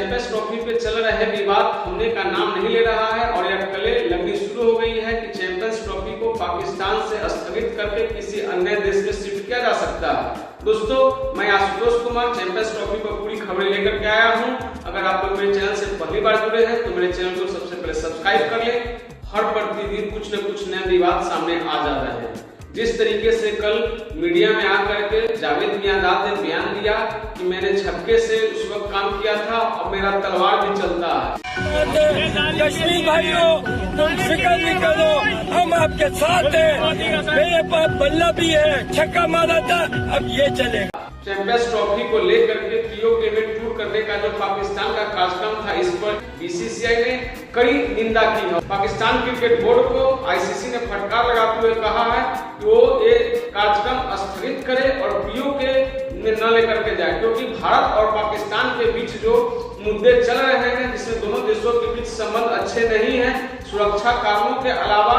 Champions trophy पे चल रहे विवाद थमने का नाम नहीं ले रहा है और यह कले लगनी शुरू हो गई है कि चैंपियंस ट्रॉफी को पाकिस्तान से स्थगित करके किसी अन्य देश में शिफ्ट किया जा सकता है। दोस्तों, मैं आशुतोष कुमार चैंपियंस ट्रॉफी पर पूरी खबरें लेकर के आया हूं। अगर आप लोग मेरे चैनल से पहली बार जुड़े हैं तो मेरे चैनल को सबसे पहले सब्सक्राइब कर लें। हर प्रतिदिन कुछ न कुछ नए विवाद सामने आ जा रहे हैं। जिस तरीके से कल मीडिया में आकर के जावेद मियांदाद ने बयान दिया कि मैंने झपके से उस वक्त काम किया था और मेरा तलवार भी चलता है। कश्मीर भाइयों, तुम फिक्र नहीं करो, हम आपके साथ हैं। मेरे पास बल्ला भी है, छक्का मारा था, अब ये चलेगा। चैंपियंस ट्रॉफी को लेकर के पीओके में टूर करने का जो पाकिस्तान का कार्यक्रम था, इस पर बीसीसीआई ने कड़ी निंदा की है। पाकिस्तान क्रिकेट बोर्ड को आईसीसी ने फटकार लगाते हुए कहा है कि वो ये कार्यक्रम स्थगित करे और पीओके में न लेकर के जाए, क्योंकि भारत और पाकिस्तान के बीच जो मुद्दे चल रहे हैं जिसमें दोनों देशों के बीच संबंध अच्छे नहीं है, सुरक्षा कारणों के अलावा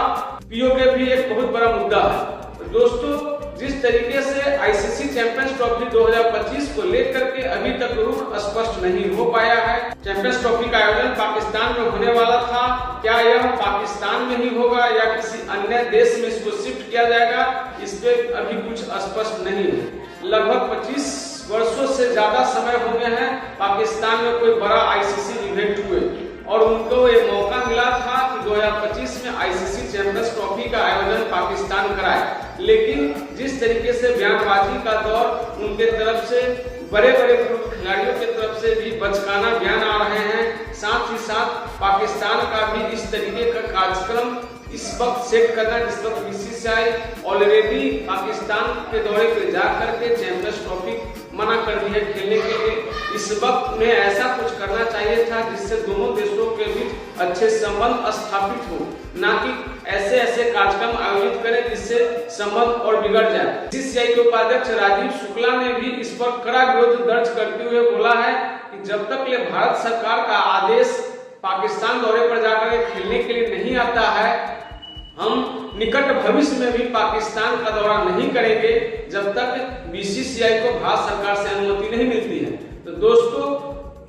पीओके भी एक बहुत बड़ा मुद्दा है। दोस्तों, जिस तरीके से आईसीसी चैंपियंस ट्रॉफी 2025 को लेकर के अभी तक रुख स्पष्ट नहीं हो पाया है। चैंपियंस ट्रॉफी का आयोजन पाकिस्तान में होने वाला था, क्या यह पाकिस्तान में ही होगा या किसी अन्य देश में इसको शिफ्ट किया जाएगा, इस पे अभी कुछ स्पष्ट नहीं है। लगभग 25 वर्षों से ज्यादा समय हो गए हैं पाकिस्तान में कोई बड़ा आईसीसी इवेंट हुए और उनको ये मौका मिला था कि 2025 में आईसीसी चैंपियंस ट्रॉफी का आयोजन पाकिस्तान कराए, लेकिन जिस तरीके से बयानबाजी का दौर उनके तरफ से बड़े बड़े खिलाड़ियों के तरफ से भी बचकाना बयान आ रहे हैं, साथ ही साथ पाकिस्तान का भी इस तरीके का कार्यक्रम इस वक्त सेट करना जिस वक्त बीसीसीआई ऑलरेडी पाकिस्तान के दौरे पे जाकर के चैंपियंस ट्रॉफी मना कर दी है खेलने के लिए। इस वक्त में ऐसा कुछ करना चाहिए था जिससे दोनों देशों के बीच अच्छे संबंध स्थापित हो, ना कि ऐसे ऐसे कार्यक्रम आयोजित करें जिससे संबंध और बिगड़ जाए। बीसीसीआई के उपाध्यक्ष राजीव शुक्ला ने भी इस पर कड़ा विरोध दर्ज करते हुए बोला है कि जब तक ले भारत सरकार का आदेश पाकिस्तान दौरे पर जाकर खेलने के लिए नहीं आता है, हम निकट भविष्य में भी पाकिस्तान का दौरा नहीं करेंगे जब तक बीसीसीआई को भारत सरकार से अनुमति नहीं मिलती है। तो दोस्तों,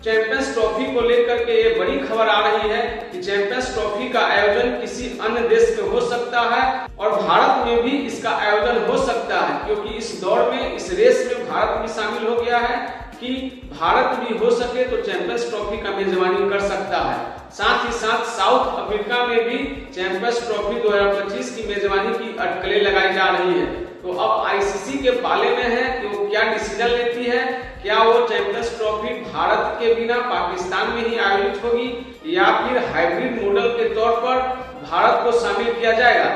चैंपियंस ट्रॉफी को लेकर के ये बड़ी खबर आ रही है कि चैंपियंस ट्रॉफी का आयोजन किसी अन्य देश में हो सकता है और भारत में भी इसका आयोजन हो सकता है, क्योंकि इस दौड़ में, इस रेस में भारत भी शामिल हो गया है कि भारत भी हो सके तो चैंपियंस ट्रॉफी का मेजबानी कर सकता है। साथ ही साथ साउथ अफ्रीका में भी चैंपियंस ट्रॉफी 2025 की मेजबानी की अटकलें लगाई जा रही है। तो अब आईसीसी के पाले में है कि वो क्या डिसीजन लेती है, क्या वो चैंपियंस ट्रॉफी भारत के बिना पाकिस्तान में ही आयोजित होगी या फिर हाइब्रिड मॉडल के तौर पर भारत को शामिल किया जाएगा।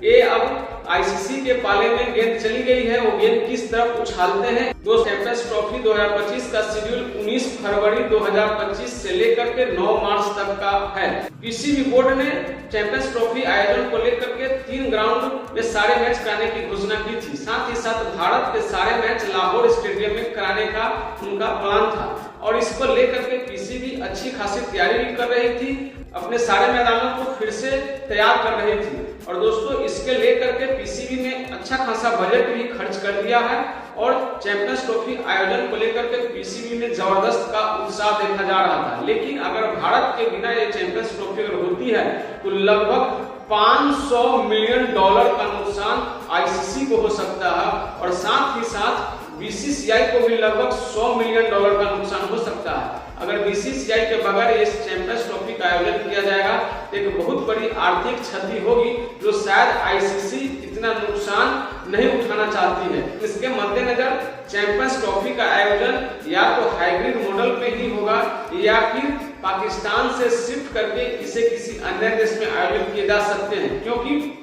ये अब आईसीसी के पाले में गेंद चली गई है, वो गेंद किस तरफ उछालते हैं। चैंपियंस ट्रॉफी 2025 का शेड्यूल 19 फरवरी 2025 से लेकर के 9 मार्च तक का है। पीसीबी बोर्ड ने चैंपियंस ट्रॉफी आयोजन को लेकर के 3 ग्राउंड में सारे मैच कराने की घोषणा की थी। साथ ही साथ भारत के सारे मैच लाहौर स्टेडियम में कराने का उनका प्लान था और इसको लेकर के पीसीबी अच्छी खासी तैयारी भी कर रही थी, अपने सारे मैदानों को फिर से तैयार कर रही थी। और दोस्तों, इसके लेकर के पीसीबी ने अच्छा खासा बजट भी खर्च कर दिया है और चैंपियंस ट्रॉफी आयोजन को लेकर के पीसीबी में जबरदस्त का उत्साह देखा जा रहा था। लेकिन अगर भारत के बिना ये चैंपियंस ट्रॉफी अगर होती है तो लगभग $500 मिलियन का नुकसान आईसीसी को हो सकता है और साथ ही साथ बीसीसीआई को भी लगभग $100 मिलियन का नुकसान हो सकता है। अगर बीसीसीआई के बगैर इस चैंपियंस ट्रॉफी का आयोजन किया जाएगा तो एक बहुत बड़ी आर्थिक क्षति होगी जो शायद आईसीसी इतना नुकसान नहीं उठाना चाहती है। इसके मद्देनजर चैंपियंस ट्रॉफी का आयोजन या तो हाइब्रिड मॉडल पे ही होगा या फिर पाकिस्तान से शिफ्ट करके इसे किसी अन्य देश में आयोजित किए जा सकते हैं, क्योंकि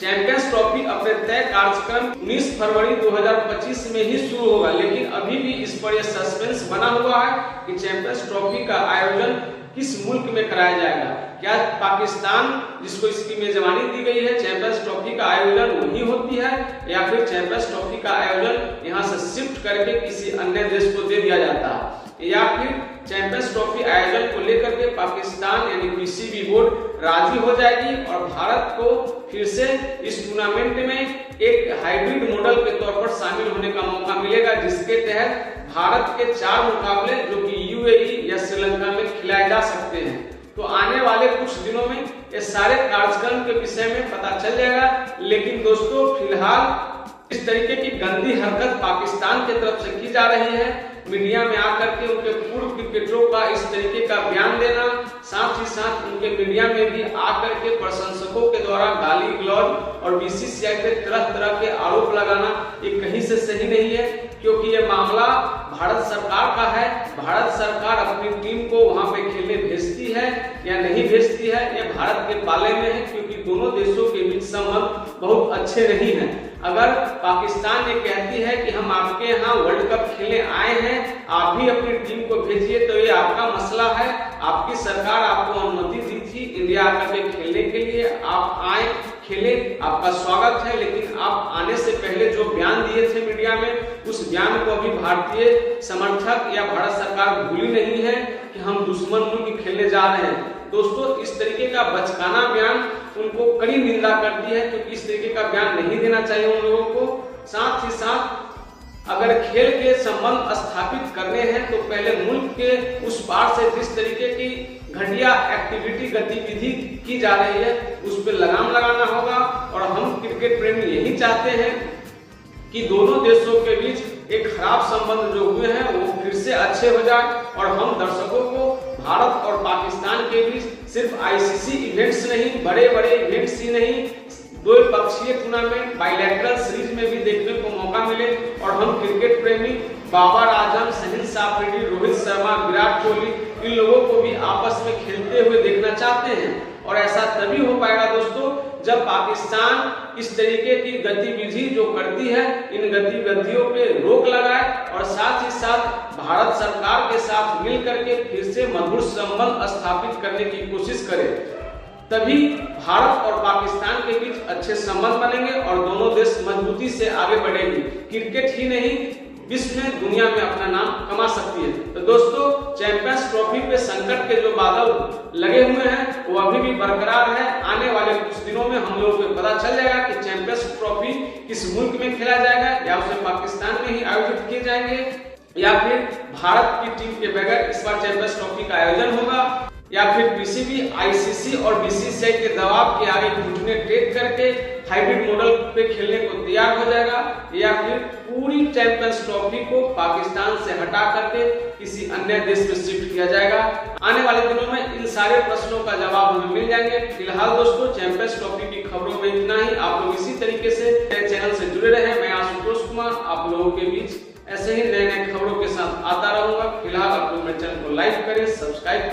चैंपियंस ट्रॉफी अपने तय कार्यक्रम 19 फरवरी 2025 में ही शुरू होगा। लेकिन अभी भी इस पर यह सस्पेंस बना हुआ है कि चैंपियंस ट्रॉफी का आयोजन किस मुल्क में कराया जाएगा। क्या पाकिस्तान, जिसको इसकी मेजबानी दी गई है, चैंपियंस ट्रॉफी का आयोजन वही होती है या फिर चैंपियंस ट्रॉफी का आयोजन यहाँ से शिफ्ट करके किसी अन्य देश को दे दिया जाता है, या फिर चैंपियंस ट्रॉफी आयोजन को लेकर के पाकिस्तान यानी पीसीबी बोर्ड राजी हो जाएगी और भारत को फिर से इस टूर्नामेंट में एक हाइब्रिड मॉडल के तौर पर शामिल होने का मौका मिलेगा, जिसके तहत भारत के 4 मुकाबले जो कि यूएई या श्रीलंका सारे कार्यक्रम के विषय में पता चल जाएगा। लेकिन दोस्तों फिलहाल इस तरीके की गंदी हरकत पाकिस्तान की तरफ से की जा रही है। मीडिया में आकर के उनके पूर्व क्रिकेटरों का इस तरीके का बयान देना, साथ ही साथ उनके मीडिया में भी आकर के प्रशंसकों के द्वारा गाली गलौज और बीसीसीआई पे तरह तरह के आरोप लगाना, ये कहीं से सही नहीं है। क्योंकि ये मामला भारत सरकार का है। भारत सरकार अपनी टीम को वहां पे खेलने भेजती है या नहीं भेजती है, ये भारत के पाले में है। क्योंकि दोनों देशों के बीच संबंध बहुत अच्छे नहीं हैं। अगर पाकिस्तान ये कहती है कि हम आपके यहाँ वर्ल्ड कप खेलने आए हैं, आप भी अपनी टीम को भेजिए, तो ये आपका मसला है। आपकी सरकार आपको अनुमति दी थी इंडिया आकर के खेलने के लिए, आप आए खेले, आपका स्वागत है। लेकिन आप आने से पहले जो बयान दिए थे मीडिया में, उस बयान को अभी भारतीय समर्थक या भारत सरकार भूली नहीं है कि हम दुश्मन मुल्क खेलने जा रहे हैं। दोस्तों इस तरीके का बचकाना बयान उनको कड़ी निंदा करती है, क्योंकि इस तरीके का बयान नहीं देना चाहिए उन लोगों को। साथ ही साथ अगर खेल के संबंध स्थापित करने हैं तो पहले मुल्क के उस पार से जिस तरीके की घटिया एक्टिविटी गतिविधि की जा रही है उस पर लगाम लगाना होगा। और हम क्रिकेट प्रेमी यही चाहते हैं कि दोनों देशों के बीच एक खराब संबंध जो हुए हैं वो फिर से अच्छे हो जाए और हम दर्शकों को भारत और पाकिस्तान के बीच सिर्फ आईसीसी इवेंट्स नहीं, बड़े बड़े इवेंट्स ही नहीं, दो पक्षीय टूर्नामेंट बाइलैटरल सीरीज में भी देखने को मौका मिले और हम क्रिकेट प्रेमी बाबर आजम, शहीन अफरीदी, रोहित शर्मा, विराट कोहली, इन लोगों को भी आपस में खेलते हुए देखना चाहते हैं। और ऐसा तभी हो पाएगा दोस्तों जब पाकिस्तान इस तरीके की गतिविधि जो करती है इन गतिविधियों पे रोक लगाए और साथ ही साथ भारत सरकार के साथ मिल करके फिर से मधुर संबंध स्थापित करने की कोशिश करे। तभी भारत और पाकिस्तान के बीच अच्छे संबंध बनेंगे और दोनों देश मजबूती से आगे बढ़ेंगे। क्रिकेट ही नहीं विश्व में, दुनिया में अपना नाम कमा सकती है। तो दोस्तों चैंपियंस ट्रॉफी पे संकट के जो बादल लगे हुए हैं वो अभी भी बरकरार है। आने वाले कुछ दिनों में हम लोगों को पता चल जाएगा कि चैंपियंस ट्रॉफी किस मुल्क में खेला जाएगा, या उसे पाकिस्तान में ही आयोजित किए जाएंगे, या फिर भारत की टीम के बगैर इस बार चैंपियंस ट्रॉफी का आयोजन होगा, या फिर पीसीबी, आईसीसी और बीसीसीआई के दबाव के आगे घुटने टेक करके हाइब्रिड मॉडल पे खेलने को तैयार हो जाएगा, या फिर पूरी चैंपियंस ट्रॉफी को पाकिस्तान से हटा करके किसी अन्य देश में शिफ्ट किया जाएगा। आने वाले दिनों में इन सारे प्रश्नों का जवाब हमें मिल जाएंगे। फिलहाल दोस्तों चैंपियंस ट्रॉफी की खबरों में इतना ही। आप लोग इसी तरीके से मेरे चैनल से जुड़े रहे। मैं आशुतोष कुमार आप लोगों के बीच ऐसे ही नए नए खबरों के साथ आता रहूंगा। फिलहाल आप लोग मेरे चैनल को लाइक करें, सब्सक्राइब